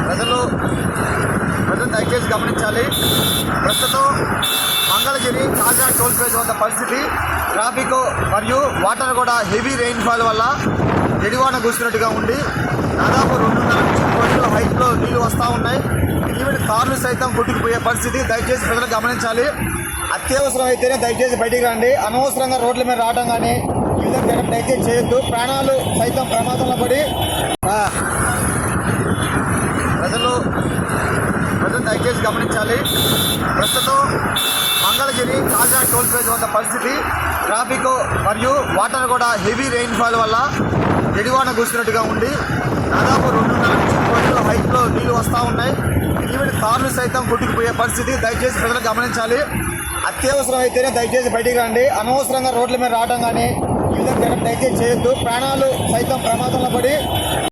ప్రజలు దయచేసి గమనించాలి. ప్రస్తుతం మంగళగిరి తాజా టోల్ ప్లాజా వద్ద పరిస్థితి ట్రాఫిక్ మరియు వాటర్ కూడా హెవీ రెయిన్ఫాల్ వల్ల జడివాన కూర్చున్నట్టుగా ఉండి దాదాపు 2.5 నుంచి 3 అడుగుల హైట్లో నీళ్లు వస్తూ ఉన్నాయి. ఈవెన్ కార్లు సైతం కొట్టుకుపోయే పరిస్థితి. దయచేసి ప్రజలు గమనించాలి. అత్యవసరం అయితేనే దయచేసి బయటికి రండి. అనవసరంగా రోడ్ల మీద రావడం కానీ ఈ విధంగా దయచేసి చేయొద్దు. ప్రాణాలు సైతం ప్రమాదంలో పడి ప్రజలు దయచేసి గమనించాలి. ప్రస్తుతం మంగళగిరి తాజా టోల్ ప్లాజా వద్ద పరిస్థితి ట్రాఫిక్ మరియు వాటర్ కూడా హెవీ రెయిన్ఫాల్ వల్ల జడివాన కూర్చున్నట్టుగా ఉండి దాదాపు 2.5 నుంచి 3 అడుగుల హైట్లో నీళ్లు వస్తూ ఉన్నాయి. ఈవెన్ కార్లు సైతం కొట్టుకుపోయే పరిస్థితి. దయచేసి ప్రజలు గమనించాలి. అత్యవసరం అయితేనే దయచేసి బయటికి రండి. అనవసరంగా రోడ్ల మీద రావడం కానీ ఈ విధంగా దయచేసి చేయొద్దు. ప్రాణాలు సైతం ప్రమాదంలో పడి